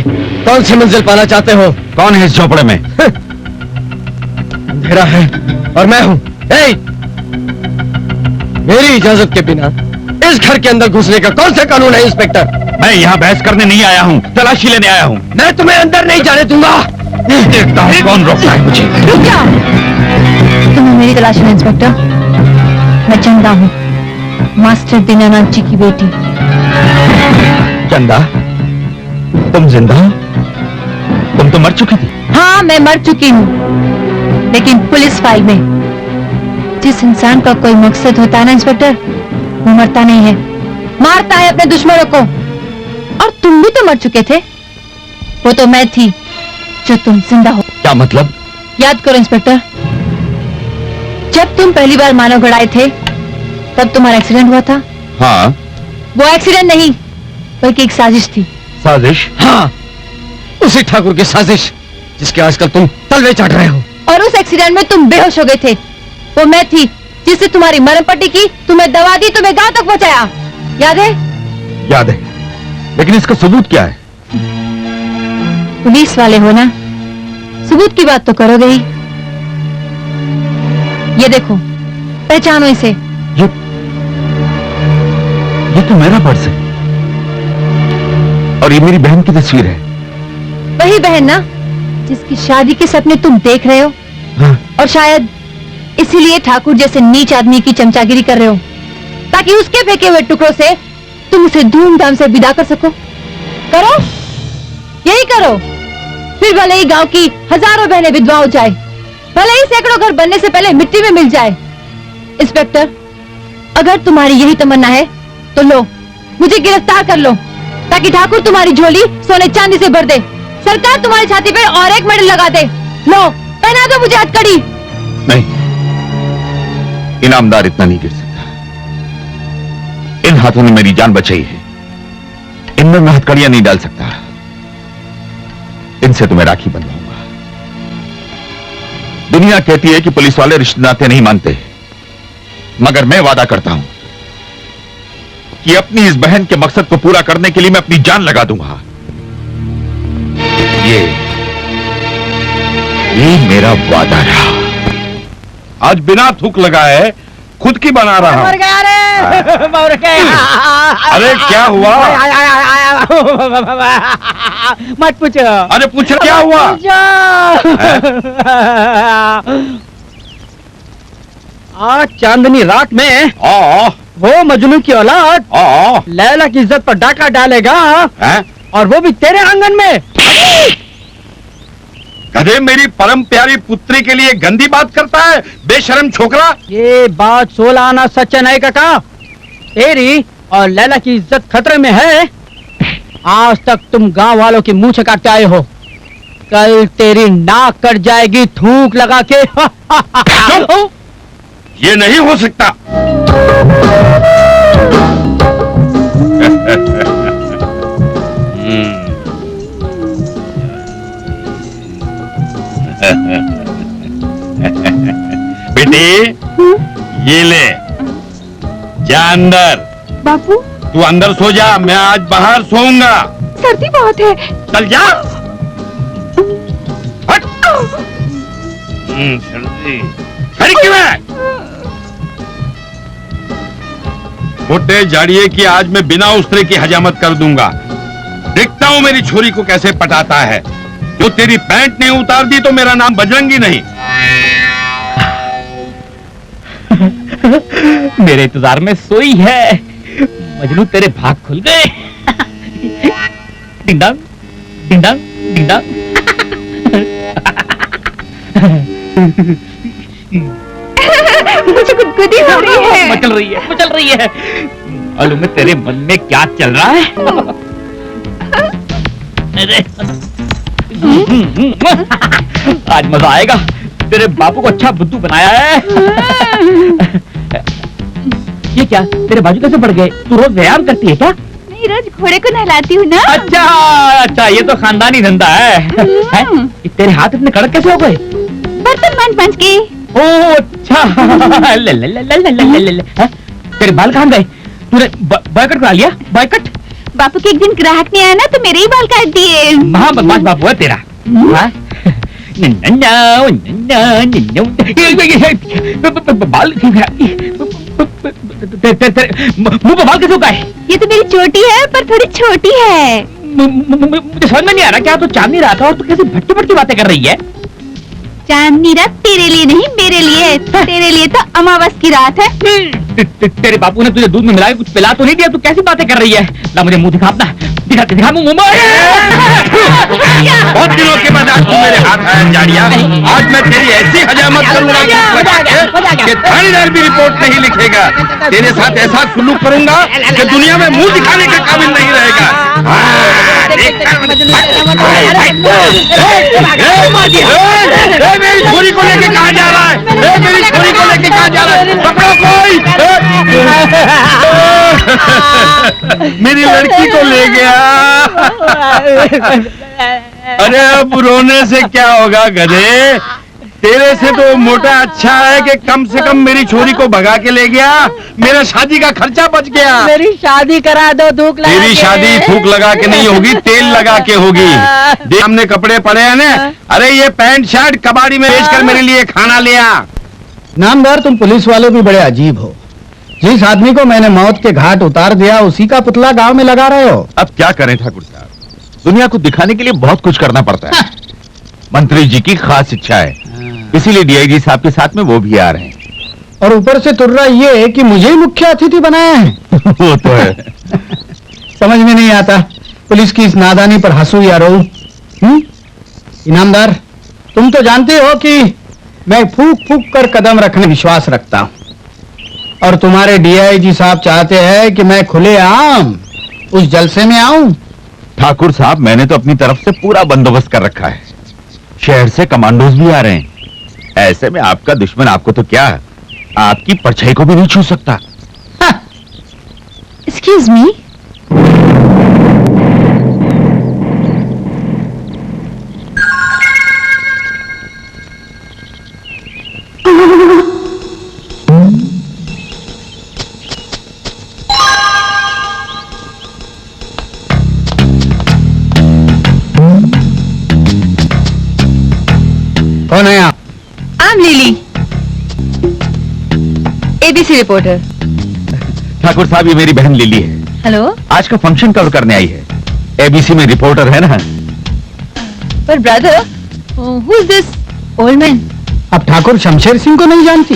कौन सी मंजिल पाना चाहते हो? कौन है इस झोपड़े में? अंधेरा है और मैं हूं। मेरी इजाजत के बिना इस घर के अंदर घुसने का कौन सा कानून है इंस्पेक्टर? मैं यहाँ बहस करने नहीं आया हूँ, तलाशी लेने आया हूँ। मैं तुम्हें अंदर नहीं जाने दूंगा। देखता हूँ कौन रोकता है मुझे। रुक जाओ। तुम्हें मेरी तलाश है इंस्पेक्टर। मैं चंदा हूँ, मास्टर दीनानाथ जी की बेटी। चंदा, तुम जिंदा हो? तुम तो मर चुकी थी। हाँ, मैं मर चुकी हूँ, लेकिन पुलिस फाइल में। जिस इंसान का कोई मकसद होता है ना इंस्पेक्टर, वो मरता नहीं है, मारता है अपने दुश्मनों को। और तुम भी तो मर चुके थे। वो तो मैं थी जो तुम जिंदा हो। क्या मतलब? याद करो इंस्पेक्टर, जब तुम पहली बार मानवगढ़ आए थे तब तुम्हारा एक्सीडेंट हुआ था। हाँ। वो एक्सीडेंट नहीं बल्कि एक साजिश थी। साजिश? हाँ, उसी ठाकुर की साजिश जिसके आजकल तुम तलवे चाट रहे हो। और उस एक्सीडेंट में तुम बेहोश हो गए थे। वो मैं थी जिससे तुम्हारी मरम पट्टी की, तुम्हें दवा दी, तुम्हें गांव तक पहुंचाया। याद है? याद है, लेकिन इसका सबूत क्या है? पुलिस वाले हो ना, सबूत की बात तो करोगे ही। ये देखो, पहचानो इसे। ये तो मेरा पर्स है और ये मेरी बहन की तस्वीर है। वही बहन ना जिसकी शादी के सपने तुम देख रहे हो। हाँ। और शायद इसीलिए ठाकुर जैसे नीच आदमी की चमचागिरी कर रहे हो, ताकि उसके फेंके हुए टुकड़ों से तुम उसे धूमधाम से विदा कर सको। करो, यही करो। फिर भले ही गांव की हजारों बहनें विधवा हो जाए, भले ही सैकड़ों घर बनने से पहले मिट्टी में मिल जाए। इंस्पेक्टर, अगर तुम्हारी यही तमन्ना है तो लो, मुझे गिरफ्तार कर लो, ताकि ठाकुर तुम्हारी झोली सोने चांदी से भर दे, सरकार तुम्हारी छाती पे और एक मेडल लगा दे। लो, पहना दो मुझे हथकड़ी। नहीं, इनामदार इतना नहीं गिर सकता। इन हाथों ने मेरी जान बचाई है, इनमें मैं हथकड़ियां नहीं डाल सकता। इनसे तो मैं राखी बंधवाऊंगा। दुनिया कहती है कि पुलिस वाले रिश्ते नाते नहीं मानते, मगर मैं वादा करता हूं कि अपनी इस बहन के मकसद को पूरा करने के लिए मैं अपनी जान लगा दूंगा। ये मेरा वादा रहा। आज बिना थूक लगाए खुद की बना रहा हूं। मर गया रे, मर गया। अरे क्या हुआ? मत पूछो। अरे पूछ क्या हुआ? आज चांदनी रात में आ, वो मजनू की औलाद आ, लैला की इज्जत पर डाका डालेगा, हैं? और वो भी तेरे आंगन में। गधे, मेरी परम प्यारी पुत्री के लिए गंदी बात करता है, बेशरम छोकरा। ये बात 16 आना सच है नहीं काका। तेरी और लैला की इज्जत खतरे में है। आज तक तुम गांव वालों की मुंह काटते आए हो, कल तेरी नाक कट जाएगी थूक लगा के। ये नहीं हो सकता। बेटी, ये ले, जा अंदर। बापू, तू अंदर सो जा, मैं आज बाहर सोऊंगा। सर्दी बहुत है। चल जा। हट। सर्दी खड़ी क्यों है? मोटे जाड़िए की आज मैं बिना उस्तरे की हजामत कर दूंगा। देखता हूं मेरी छोरी को कैसे पटाता है। जो तेरी पैंट नहीं उतार दी तो मेरा नाम बजरंगी नहीं। मेरे इंतजार में सोई है। मजनू, तेरे भाग खुल गए। डिंग डांग, डिंग डांग, डिंग डांग। मुझे गुदगुदी हो रही है। मचल रही है, मचल रही है। मालूम है तेरे मन में क्या चल रहा है? अरे, आज मजा आएगा। तेरे बापू को अच्छा बुद्धू बनाया है। ये क्या, तेरे बाजू कैसे पड़ गए? तू रोज व्यायाम करती है क्या? नहीं, रोज घोड़े को नहलाती हूँ ना। अच्छा अच्छा, ये तो खानदानी धंधा है। हैं? ये तेरे हाथ इतने कड़क कैसे हो गए? बर्तन मंज के। ओह अच्छा। ले ले ले ले ले ले ले ले। हैं? तेरे बाल कहाँ गए? तूने बॉयकट करा लिया? बॉयकट? बापू के एक दिन ग्राहक नहीं आया ना, तो मेरे ही बाल काट दिए। महा बदमाश बापू है तेरा। हाँ? बाल मुंह पे बाल कैसे उगाए? ये तो मेरी चोटी है, पर थोड़ी छोटी है। मुझे समझ में नहीं आ रहा, क्या तो चांदनी रात है और तू कैसे भट्टी भट्टी बातें कर रही है? चांदनी रात तेरे लिए नहीं, मेरे लिए। तेरे लिए तो अमावस की रात है। तेरे बापू ने तुझे दूध में मिला के कुछ पिला तो नहीं दिया? तू कैसी बातें कर रही है? ला मुझे मुंह दिखा अपना, दिखा दिखा मुंह। बहुत दिनों के बाद आज तू मेरे हाथ आया जाड़िया। आज मैं तेरी ऐसी हजामत करूंगा कि थानेदार भी रिपोर्ट नहीं लिखेगा। तेरे साथ ऐसा सुलूक करूंगा कि दुनिया में मुंह दिखाने के काबिल नहीं रहेगा। मेरी छोरी को लेके कहाँ जा रहा है? मेरी छोरी को लेके कहाँ जा रहा है? पकड़ो कोई। मेरी लड़की को ले गया। अरे अब रोने से क्या होगा गधे? तेरे से तो मोटा अच्छा है कि कम से कम मेरी छोरी को भगा के ले गया। मेरा शादी का खर्चा बच गया। मेरी शादी करा दो थूक लगा तेरी के। शादी थूक लगा के नहीं होगी, तेल लगा के होगी। देख हमने कपड़े पड़े हैं ना। अरे ये पैंट शर्ट कबाड़ी में बेचकर मेरे लिए खाना लिया। नामदार, तुम पुलिस वाले भी बड़े अजीब हो। जिस आदमी को मैंने मौत के घाट उतार दिया, उसी का पुतला गांव में लगा रहे हो। अब क्या करें ठाकुर साहब, दुनिया को दिखाने के लिए बहुत कुछ करना पड़ता है। मंत्री जी की खास इच्छा है, इसीलिए डीआईजी साहब के साथ में वो भी आ रहे हैं। और ऊपर से तुर्रा ये कि मुझे ही मुख्य अतिथि बनाया है। वो तो है। समझ में नहीं आता, पुलिस की इस नादानी पर हंसू या रो? इनामदार, तुम तो जानते हो कि मैं फूक फूक कर कदम रखने विश्वास रखता हूं, और तुम्हारे डीआईजी साहब चाहते हैं कि मैं खुलेआम उस जलसे में आऊं। ठाकुर साहब, मैंने तो अपनी तरफ से पूरा बंदोबस्त कर रखा है। शहर से कमांडोज भी आ रहे हैं। ऐसे में आपका दुश्मन आपको तो क्या, आपकी परछाई को भी नहीं छू सकता। एक्सक्यूज मी, कौन है आप? I am lily, ABC reporter. Thakur साहब, ये मेरी बहन लिली है। हेलो। आज का फंक्शन कवर करने आई है। एबीसी में रिपोर्टर है ना। पर brother, who is this old man? अब ठाकुर शमशेर सिंह को नहीं जानती?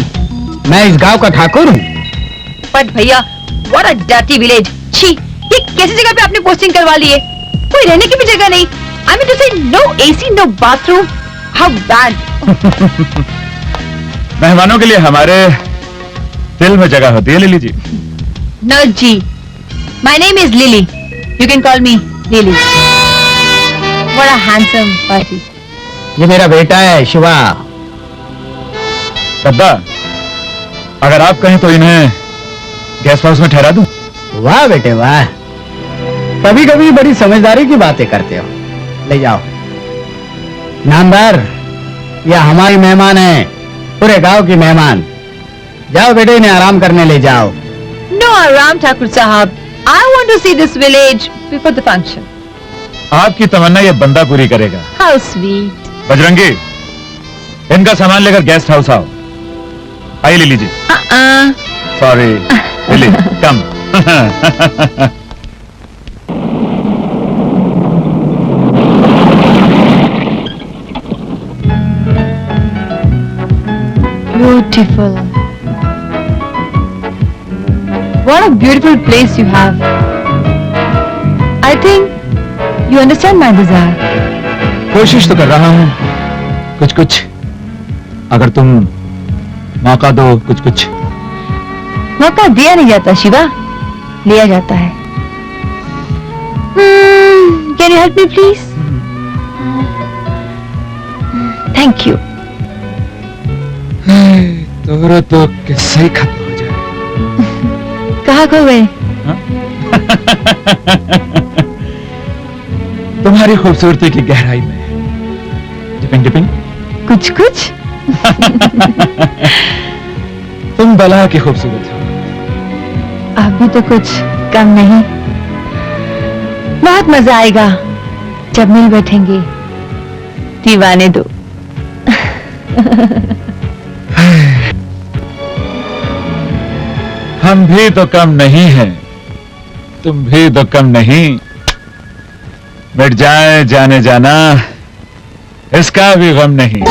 मैं इस गांव का ठाकुर हूँ। बट भैया, व्हाट अ डर्टी विलेज। छी, ये कैसी जगह पे आपने पोस्टिंग करवा ली है? कोई रहने की भी जगह नहीं। I mean to say, no AC, no bathroom. How bad. मेहमानों के लिए हमारे दिल में जगह होती है Lily ji. No ji, my name is Lily, you can call me Lily. What a handsome party. ये मेरा बेटा है शिवा। कब्बा, अगर आप कहें तो इन्हें गेस्ट हाउस में ठहरा दूं? वाह बेटे वाह, कभी कभी बड़ी समझदारी की बातें करते हो। ले जाओ। नामदार, यह हमारी मेहमान है, पूरे गांव की मेहमान। जाओ बेटे, इन्हें आराम करने ले जाओ। नो आराम Thakur sahab, I want to see this village before the function. आपकी तमन्ना ये बंदा पूरी करेगा। How sweet. बजरंगी, इनका सामान लेकर गेस्ट हाउस आओ। आइए Lily ji. Sorry Lily, come. Beautiful. What a beautiful place you have. I think you understand my desire. कोशिश तो कर रहा हूँ, कुछ कुछ। अगर तुम मौका दो, कुछ कुछ। मौका दिया नहीं जाता शिवा, लिया जाता है। Can you help me please? Thank you. तो किस्सा ही खत्म हो जाए। कहाँ खो गए? तुम्हारी खूबसूरती की गहराई में डिपिंग डिपिंग। कुछ कुछ। तुम बला की खूबसूरत हो। अभी तो कुछ कम नहीं। बहुत मजा आएगा जब मिल बैठेंगे। दीवाने दो। हम भी तो कम नहीं हैं, तुम भी तो कम नहीं। मिट जाए जाने जाना, इसका भी गम नहीं।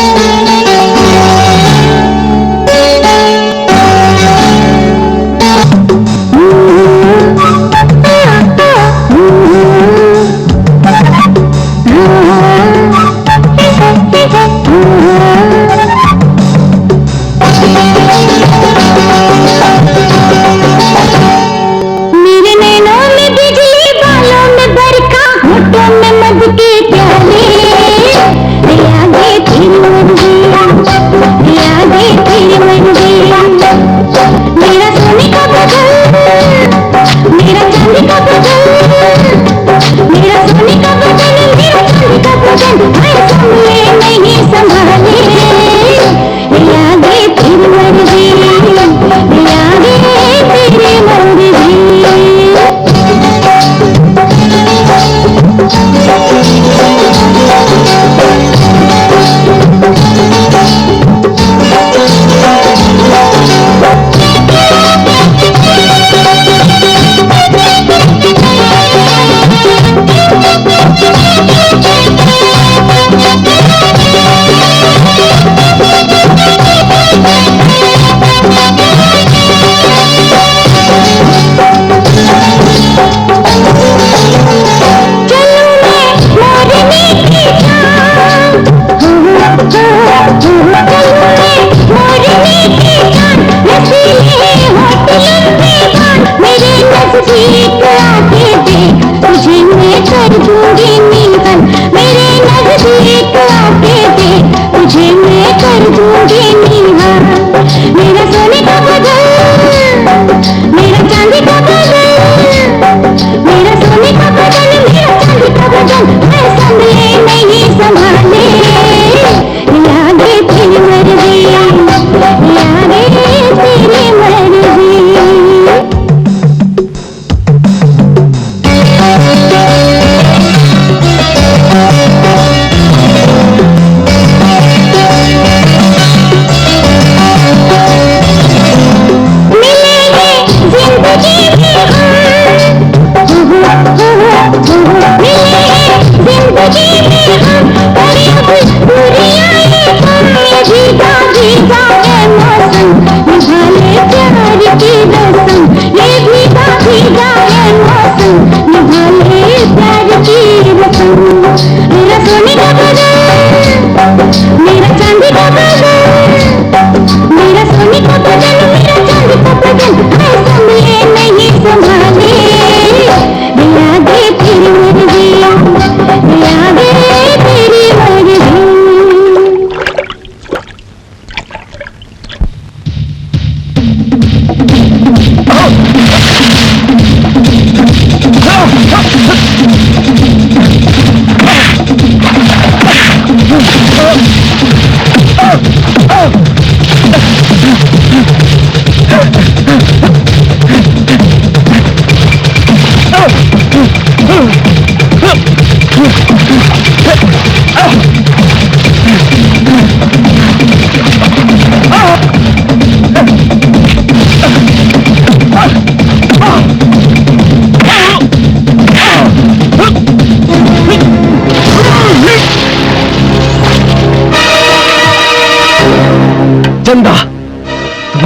के प्याले,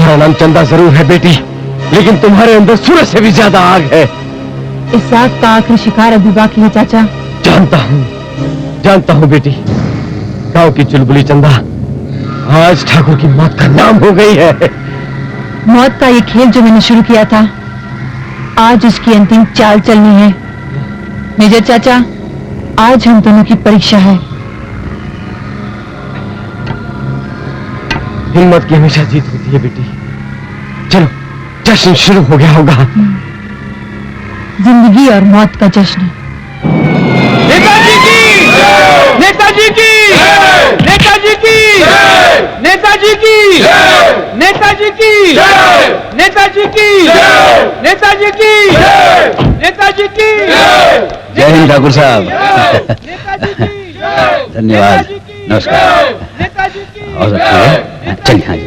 तुम्हारा नाम चंदा जरूर है बेटी, लेकिन तुम्हारे अंदर सूरज से भी ज्यादा आग है। इस आग का आखिरी शिकार अभी बाकी है चाचा। जानता हूँ बेटी। गांव की चुलबुली चंदा आज ठाकुर की मौत का नाम हो गई है। मौत का ये खेल जो मैंने शुरू किया था, आज उसकी अंतिम चाल चलनी है। मेजर चाचा, आज हम दोनों की परीक्षा है। हिम्मत की हमेशा जीत होती है बेटी। चलो जश्न शुरू हो गया होगा। जिंदगी और मौत का जश्न। नेताजी की, नेताजी की, नेताजी की, नेताजी की, नेताजी की, नेताजी की, नेताजी की, नेताजी की। जय हिंद ठाकुर साहब। नेताजी की, धन्यवाद, नमस्कार। नेताजी की। और रखिए, चलिए। हाँ जी।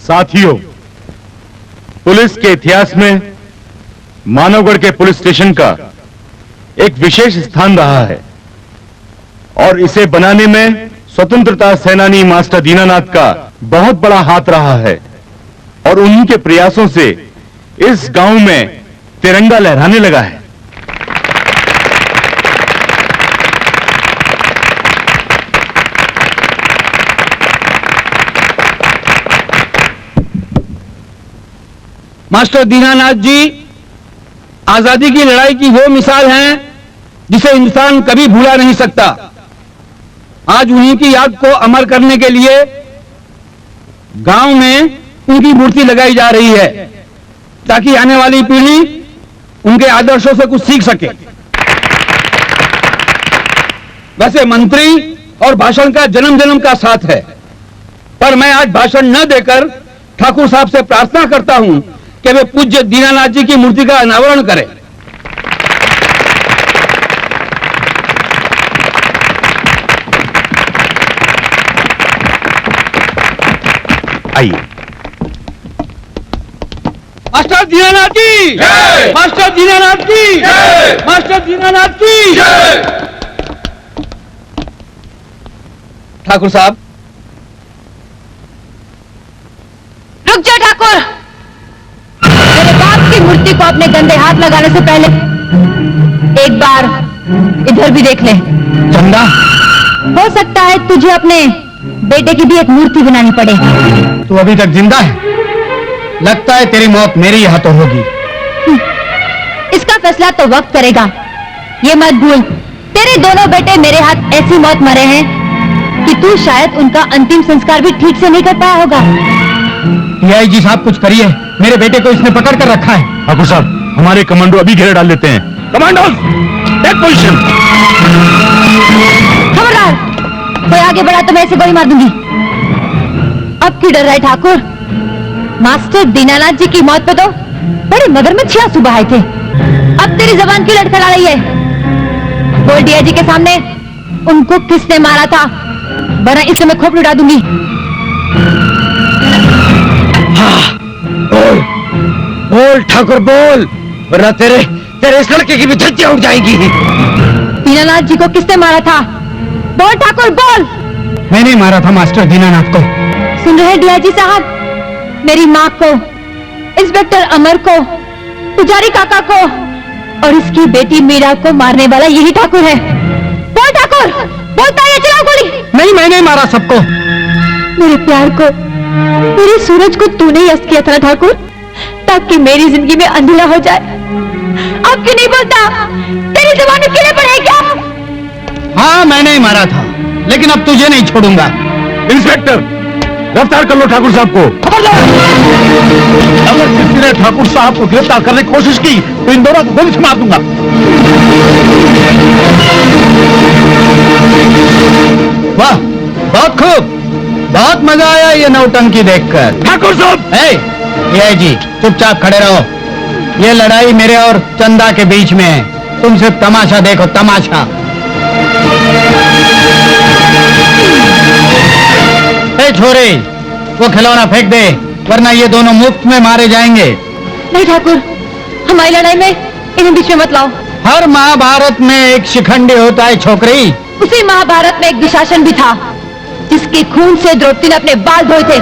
साथियों, पुलिस के इतिहास में मानवगढ़ के पुलिस स्टेशन का एक विशेष स्थान रहा है और इसे बनाने में स्वतंत्रता सेनानी मास्टर दीनानाथ का बहुत बड़ा हाथ रहा है और उन्हीं के प्रयासों से इस गांव में तिरंगा लहराने लगा है। मास्टर दीनानाथ जी आजादी की लड़ाई की वो मिसाल हैं जिसे इंसान कभी भूला नहीं सकता। आज उन्हीं की याद को अमर करने के लिए गांव में उनकी मूर्ति लगाई जा रही है ताकि आने वाली पीढ़ी उनके आदर्शों से कुछ सीख सके। वैसे मंत्री और भाषण का जन्म जन्म का साथ है, पर मैं आज भाषण न देकर ठाकुर साहब से प्रार्थना करता हूं कि वे पूज्य दीनानाथ जी की मूर्ति का अनावरण करें। आइए। मास्टर दीनानाथ की जय! मास्टर दीनानाथ की जय! मास्टर दीनानाथ की जय! ठाकुर साहब, रुक जाओ ठाकुर। मेरे बाप की मूर्ति को अपने गंदे हाथ लगाने से पहले एक बार इधर भी देख ले। चंदा, हो सकता है तुझे अपने बेटे की भी एक मूर्ति बनानी पड़े। तू अभी तक जिंदा है? लगता है तेरी मौत मेरी हाथों होगी। इसका फैसला तो वक्त करेगा। ये मत भूल, तेरे दोनों बेटे मेरे हाथ ऐसी मौत मरे हैं कि तू शायद उनका अंतिम संस्कार भी ठीक से नहीं कर पाया होगा। डीआईजी साहब कुछ करिए, मेरे बेटे को इसने पकड़ कर रखा है। ठाकुर साहब, हमारे कमांडो अभी घेरे डाल लेते हैं। Commandos, take position. खबरदार, कोई आगे बढ़ा तो मैं इसे गोली मार दूंगी। अब क्यों डर रहा है ठाकुर? मास्टर दीनानाथ जी की मौत पे तो बड़े मगरमच्छ आंसू बहाए थे। अब तेरी जबान क्यों लड़खड़ा रही है? बोल डीआईजी के सामने उनको किसने मारा था, वरना इससे मैं खोपड़ी उड़ा दूंगी। बोल बोल ठाकुर बोल, वरना तेरे इस लड़के की भी धज्जियां उड़ जाएंगी। दीनानाथ जी को किसने मारा था? बोल ठाकुर बोल। मैंने मारा था मास्टर दीनानाथ को। सुन रहे डीआईजी साहब, मेरी माँ को, इंस्पेक्टर अमर को, पुजारी काका को और इसकी बेटी मीरा को मारने वाला यही ठाकुर है। बोल ठाकुर, बोलता है, चलाओ गोली। नहीं, मैंने मारा सबको। मेरे प्यार को, मेरे सूरज को तूने ही अस्त किया था ठाकुर, ताकि मेरी जिंदगी में अंधेरा हो जाए। अब क्यों नहीं बोलता? तेरी जुबान में कीड़े पड़े क्या? हाँ, मैंने ही मारा था, लेकिन अब तुझे नहीं छोड़ूंगा। इंस्पेक्टर, गिरफ्तार कर लो ठाकुर साहब को। अगर किसी ने ठाकुर साहब को गिरफ्तार करने की कोशिश की तो इन दोनों को गोली से मार दूंगा। वाह, बहुत खूब, बहुत मजा आया ये नौटंकी देखकर। ठाकुर साहब, डीआईजी चुपचाप खड़े रहो। ये लड़ाई मेरे और चंदा के बीच में है, तुम सिर्फ तमाशा देखो, तमाशा। ए छोरे, वो खिलौना फेंक दे, वरना ये दोनों मुफ्त में मारे जाएंगे। नहीं ठाकुर, हमारी लड़ाई में इन्हें बीच में मत लाओ। हर महाभारत में एक शिखंडी होता है छोकरी। उसी महाभारत में एक दुशासन भी था, जिसके खून से द्रौपदी ने अपने बाल धोए थे।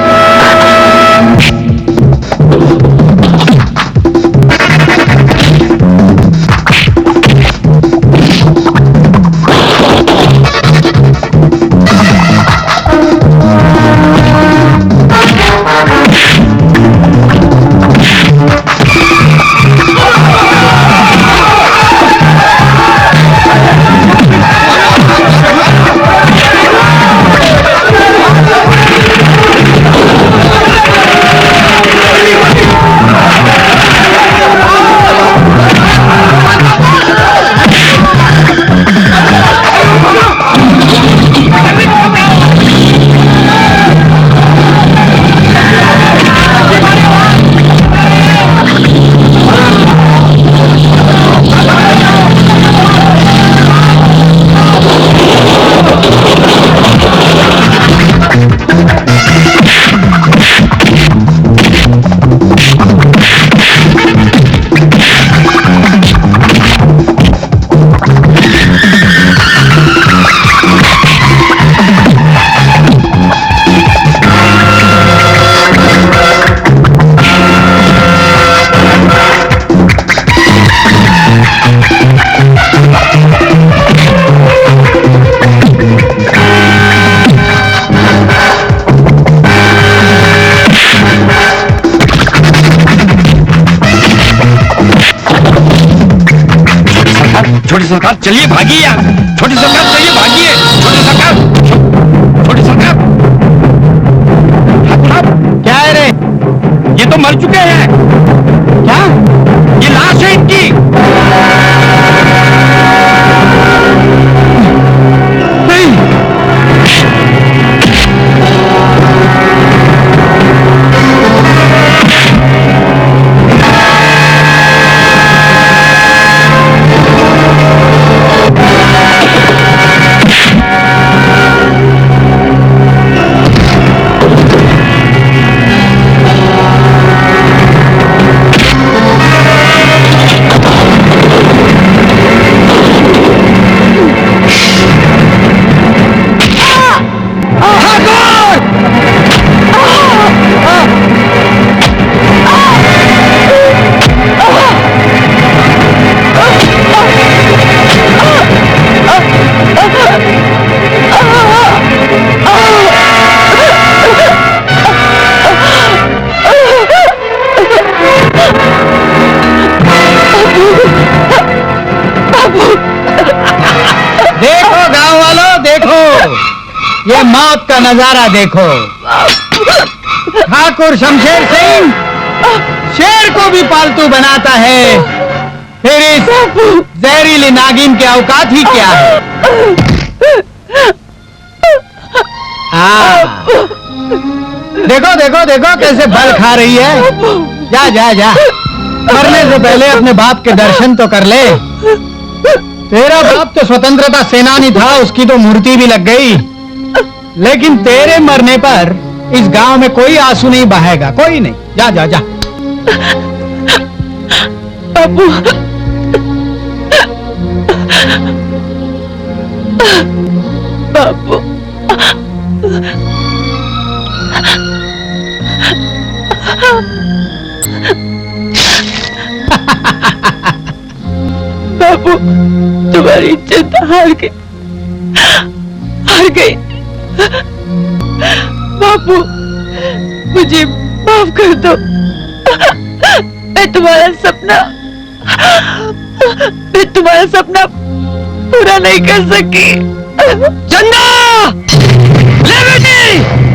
छोटी सरकार चलिए भागिए यहाँ से। छोटी सरकार चलिए भागिए। छोटी सरकार, छोटी सरकार। क्या है रे? ये तो मर चुके हैं। क्या? ये लाश है इनकी। नहीं। देखो गांव वालों, देखो ये मौत का नजारा देखो। ठाकुर शमशेर सिंह शेर को भी पालतू बनाता है, फिर इस जहरीली नागिन के औकात ही क्या है? देखो देखो देखो कैसे बल खा रही है। जा जा जा, मरने से पहले अपने बाप के दर्शन तो कर ले। तेरा बाप तो स्वतंत्रता सेनानी था, उसकी तो मूर्ति भी लग गई, लेकिन तेरे मरने पर इस गांव में कोई आंसू नहीं बहेगा, कोई नहीं। जा जा जा। बाबू, बाबू, बाबू, तुम्हारी इज्जत हार गई, हार गई। बाबू, मुझे माफ कर दो। मैं तुम्हारा सपना पूरा नहीं कर सकी। चंदा, ले बेटी।